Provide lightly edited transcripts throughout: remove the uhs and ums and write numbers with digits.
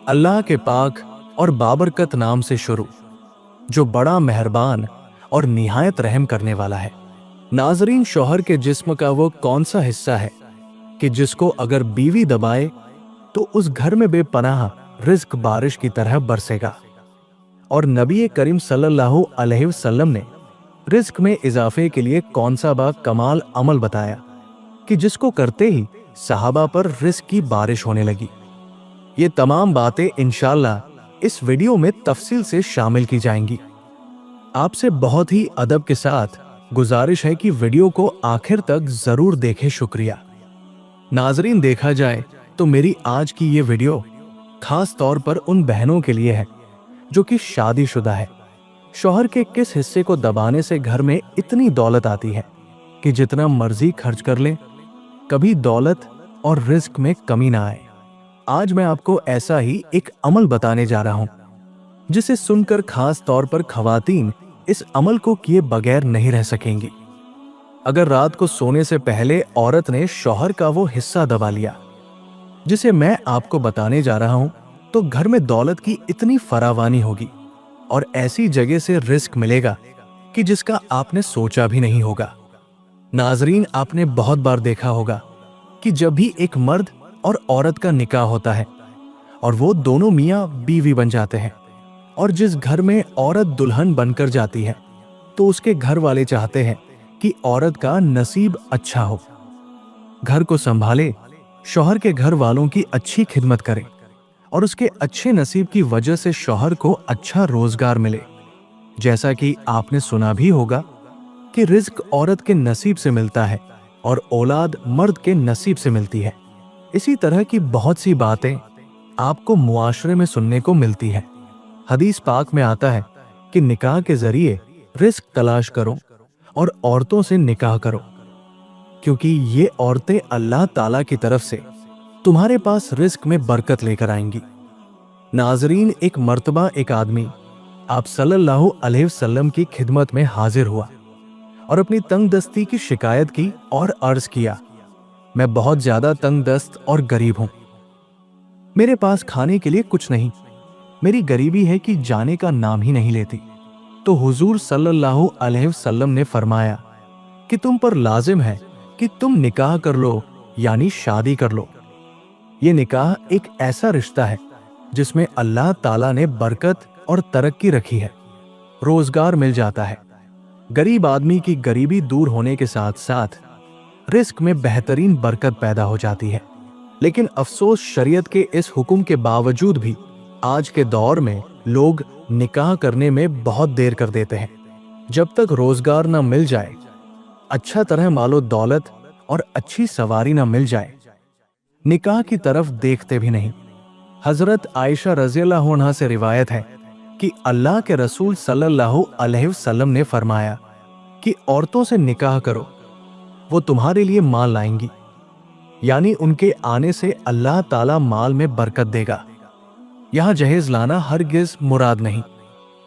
अल्लाह के पाक और बाबरकत नाम से शुरू, जो बड़ा मेहरबान और निहायत रहम करने वाला है। नाजरीन, शौहर के जिस्म का वो कौन सा हिस्सा है कि जिसको अगर बीवी दबाए तो उस घर में बेपनाह रिज्क बारिश की तरह बरसेगा। और नबी करीम सल्लल्लाहु अलैहि वसल्लम ने रिज्क में इजाफे के लिए कौन सा बा कमाल अमल बताया कि जिसको करते ही सहाबा पर रिज्क की बारिश होने लगी। ये तमाम बातें इंशाअल्लाह इस वीडियो में तफसील से शामिल की जाएंगी। आपसे बहुत ही अदब के साथ गुजारिश है कि वीडियो को आखिर तक जरूर देखें। शुक्रिया। नाजरीन, देखा जाए तो मेरी आज की ये वीडियो खास तौर पर उन बहनों के लिए है जो कि शादीशुदा है। शौहर के किस हिस्से को दबाने से घर में इतनी दौलत आती है कि जितना मर्जी खर्च कर ले, कभी दौलत और रिस्क में कमी ना आए। आज मैं आपको ऐसा ही एक अमल बताने जा रहा हूं जिसे सुनकर खास तौर पर खवातीन इस अमल को किए बगैर नहीं रह सकेंगी। अगर रात को सोने से पहले औरत ने शौहर का वो हिस्सा दबा लिया जिसे मैं आपको बताने जा रहा हूं, तो घर में दौलत की इतनी फरावानी होगी और ऐसी जगह से रिस्क मिलेगा कि जिसका आपने सोचा भी नहीं होगा। नाजरीन, आपने बहुत बार देखा होगा कि जब भी एक मर्द और औरत का निकाह होता है और वो दोनों मियाँ बीवी बन जाते हैं, और जिस घर में औरत दुल्हन बनकर जाती है तो उसके घर वाले चाहते हैं कि औरत का नसीब अच्छा हो, घर को संभाले, शौहर के घर वालों की अच्छी खिदमत करे और उसके अच्छे नसीब की वजह से शौहर को अच्छा रोजगार मिले। जैसा कि आपने सुना भी होगा कि रिज्क औरत के नसीब से मिलता है और औलाद मर्द के नसीब से मिलती है। इसी तरह की बहुत सी बातें आपको मुआशरे में सुनने को मिलती है। हदीस पाक में आता है कि निकाह के जरिए रिज्क तलाश करो और औरतों से निकाह करो, क्योंकि ये औरतें अल्लाह ताला की तरफ से तुम्हारे पास रिस्क में बरकत लेकर आएंगी। नाजरीन, एक मर्तबा एक आदमी आप सल्लल्लाहु अलैहि वसल्लम की खिदमत में हाजिर हुआ और अपनी तंग दस्ती की शिकायत की और अर्ज किया, मैं बहुत ज्यादा तंग दस्त और गरीब हूं, मेरे पास खाने के लिए कुछ नहीं, मेरी गरीबी है कि जाने का नाम ही नहीं लेती। तो हुजूर सल्लल्लाहु अलैहि वसल्लम ने फरमाया कि तुम पर लाजिम है कि तुम निकाह कर लो, यानी शादी कर लो। ये निकाह एक ऐसा रिश्ता है जिसमें अल्लाह ताला ने बरकत और तरक्की रखी है, रोजगार मिल जाता है, गरीब आदमी की गरीबी दूर होने के साथ साथ रिस्क में बेहतरीन बरकत पैदा हो जाती है। लेकिन अफसोस, शरीयत के इस हुक्म के बावजूद भी आज के दौर में लोग निकाह करने में बहुत देर कर देते हैं। जब तक रोजगार ना मिल जाए, अच्छा तरह मालो दौलत और अच्छी सवारी ना मिल जाए, निकाह की तरफ देखते भी नहीं। हजरत आयशा रज़ियल्लाहु अन्हा से रिवायत है कि अल्लाह के रसूल सल्लल्लाहु अलैहि वसल्लम ने फरमाया कि औरतों से निकाह करो, वो तुम्हारे लिए माल लाएंगी, यानी उनके आने से अल्लाह ताला माल में बरकत देगा। यहां जहेज लाना हरगिज मुराद नहीं।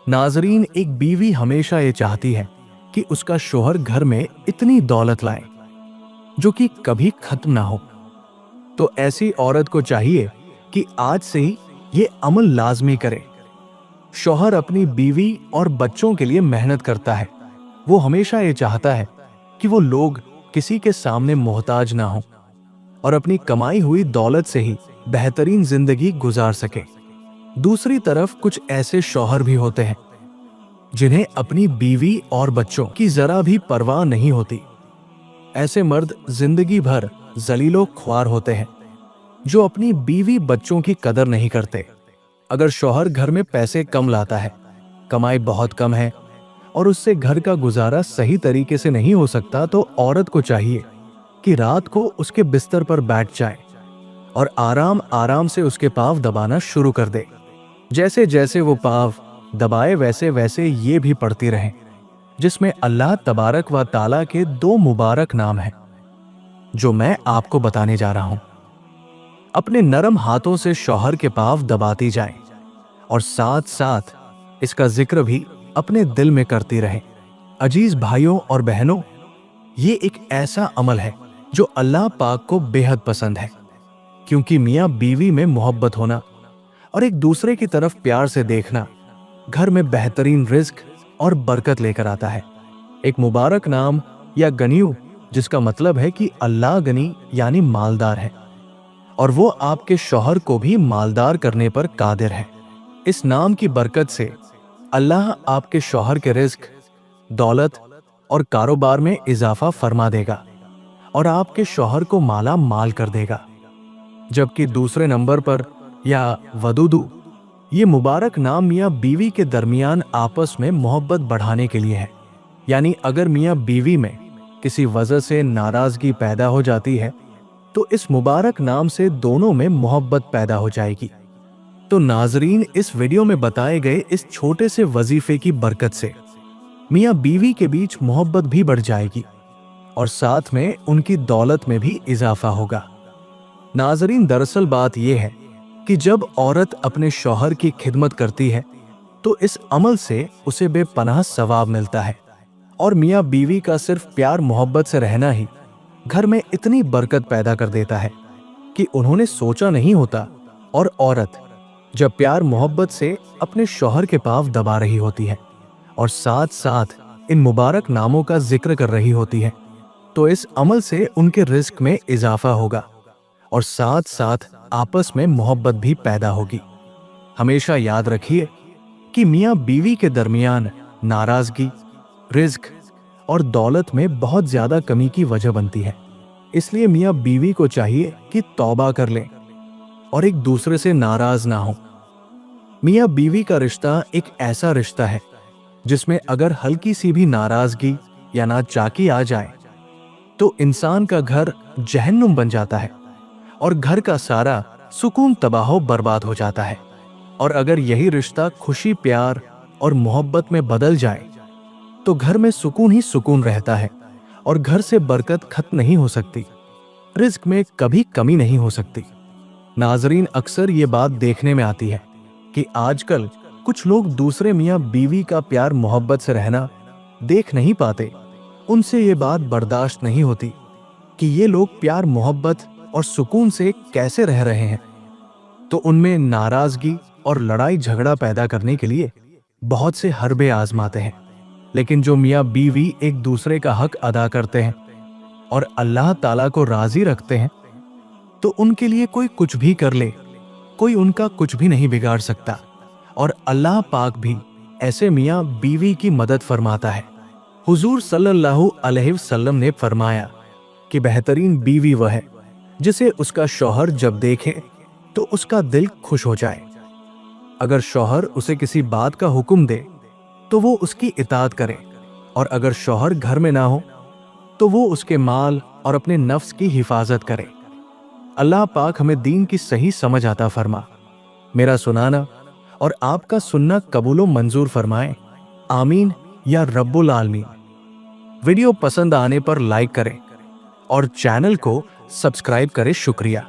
नाजरीन, एक बीवी हमेशा ये चाहती है कि उसका शौहर घर में इतनी दौलत लाए जो कि कभी खत्म ना हो। तो ऐसी औरत को चाहिए कि आज से ही ये अमल लाजमी करे। शौहर अपनी बीवी और बच्चों के लिए मेहनत करता है, वो हमेशा ये चाहता है कि वो लोग किसी के सामने मोहताज ना हो और अपनी कमाई हुई दौलत से ही बेहतरीन जिंदगी गुजार सके। दूसरी तरफ कुछ ऐसे शौहर भी होते हैं जिन्हें अपनी बीवी और बच्चों की जरा भी परवाह नहीं होती। ऐसे मर्द जिंदगी भर जलीलो ख्वार होते हैं जो अपनी बीवी बच्चों की कदर नहीं करते। अगर शौहर घर में पैसे कम लाता है, कमाई बहुत कम है और उससे घर का गुजारा सही तरीके से नहीं हो सकता, तो औरत को चाहिए कि रात को उसके बिस्तर पर बैठ जाए और आराम आराम से उसके पाँव दबाना शुरू कर दे। जैसे जैसे वो पाँव दबाए वैसे वैसे ये भी पढ़ती रहे, जिसमें अल्लाह तबारक व ताला के दो मुबारक नाम हैं जो मैं आपको बताने जा रहा हूं। अपने नरम हाथों से शौहर के पाँव दबाती जाएं और साथ साथ इसका जिक्र भी अपने दिल में करती रहे। अजीज भाइयों और बहनों, ये एक ऐसा अमल है जो अल्लाह पाक को बेहद पसंद है, क्योंकि मियाँ बीवी में मोहब्बत होना और एक दूसरे की तरफ प्यार से देखना घर में बेहतरीन रिज्क और बरकत लेकर आता है। एक मुबारक नाम या गनीयू, जिसका मतलब है कि अल्लाह गनी यानी मालदार है और वो आपके शौहर को भी मालदार करने पर कादिर है। इस नाम की बरकत से अल्लाह आपके शौहर के रिज्क, दौलत और कारोबार में इजाफा फरमा देगा और आपके शौहर को माला माल कर देगा। जबकि दूसरे नंबर पर या वदूदू, ये मुबारक नाम मियाँ बीवी के दरमियान आपस में मोहब्बत बढ़ाने के लिए है। यानी अगर मियाँ बीवी में किसी वजह से नाराजगी पैदा हो जाती है तो इस मुबारक नाम से दोनों में मोहब्बत पैदा हो जाएगी। तो नाजरीन, इस वीडियो में बताए गए इस छोटे से वजीफे की बरकत से मियाँ बीवी के बीच मोहब्बत भी बढ़ जाएगी और साथ में उनकी दौलत में भी इजाफा होगा। नाजरीन, दरअसल बात यह है कि जब औरत अपने शौहर की खिदमत करती है तो इस अमल से उसे बेपनाह सवाब मिलता है और मियाँ बीवी का सिर्फ प्यार मोहब्बत से रहना ही घर में इतनी बरकत पैदा कर देता है कि उन्होंने सोचा नहीं होता। और औरत जब प्यार मोहब्बत से अपने शौहर के पांव दबा रही होती है और साथ साथ इन मुबारक नामों का जिक्र कर रही होती है तो इस अमल से उनके रिस्क में इजाफा होगा और साथ साथ आपस में मोहब्बत भी पैदा होगी। हमेशा याद रखिए कि मियाँ बीवी के दरमियान नाराजगी रिज्क और दौलत में बहुत ज्यादा कमी की वजह बनती है। इसलिए मियाँ बीवी को चाहिए कि तौबा कर लें और एक दूसरे से नाराज ना हो। मियाँ बीवी का रिश्ता एक ऐसा रिश्ता है जिसमें अगर हल्की सी भी नाराजगी या नाचाकी आ जाए तो इंसान का घर जहन्नुम बन जाता है और घर का सारा सुकून तबाह बर्बाद हो जाता है। और अगर यही रिश्ता खुशी प्यार और मोहब्बत में बदल जाए तो घर में सुकून ही सुकून रहता है और घर से बरकत खत्म नहीं हो सकती, रिज्क में कभी कमी नहीं हो सकती। नाजरीन, अक्सर ये बात देखने में आती है कि आजकल कुछ लोग दूसरे मियाँ बीवी का प्यार मोहब्बत से रहना देख नहीं पाते। उनसे ये बात बर्दाश्त नहीं होती कि ये लोग प्यार मोहब्बत और सुकून से कैसे रह रहे हैं, तो उनमें नाराजगी और लड़ाई झगड़ा पैदा करने के लिए बहुत से हरबे आजमाते हैं। लेकिन जो मियाँ बीवी एक दूसरे का हक अदा करते हैं और अल्लाह ताला को राजी रखते हैं तो उनके लिए कोई कुछ भी कर ले, कोई उनका कुछ भी नहीं बिगाड़ सकता। और अल्लाह पाक भी ऐसे मियाँ बीवी की मदद फरमाता है। हुजूर सल्लल्लाहु अलैहि वसल्लम ने फरमाया कि बेहतरीन बीवी वह है जिसे उसका शौहर जब देखे तो उसका दिल खुश हो जाए। अगर शौहर उसे किसी बात का हुक्म दे तो वो उसकी इताअत करे और अगर शौहर घर में ना हो तो वो उसके माल और अपने नफ्स की हिफाजत करे। अल्लाह पाक हमें दीन की सही समझ आता फरमा। मेरा सुनाना और आपका सुनना कबूलो मंजूर फरमाए, आमीन या रब्बुल आलमीन। वीडियो पसंद आने पर लाइक करें और चैनल को सब्सक्राइब करें। शुक्रिया।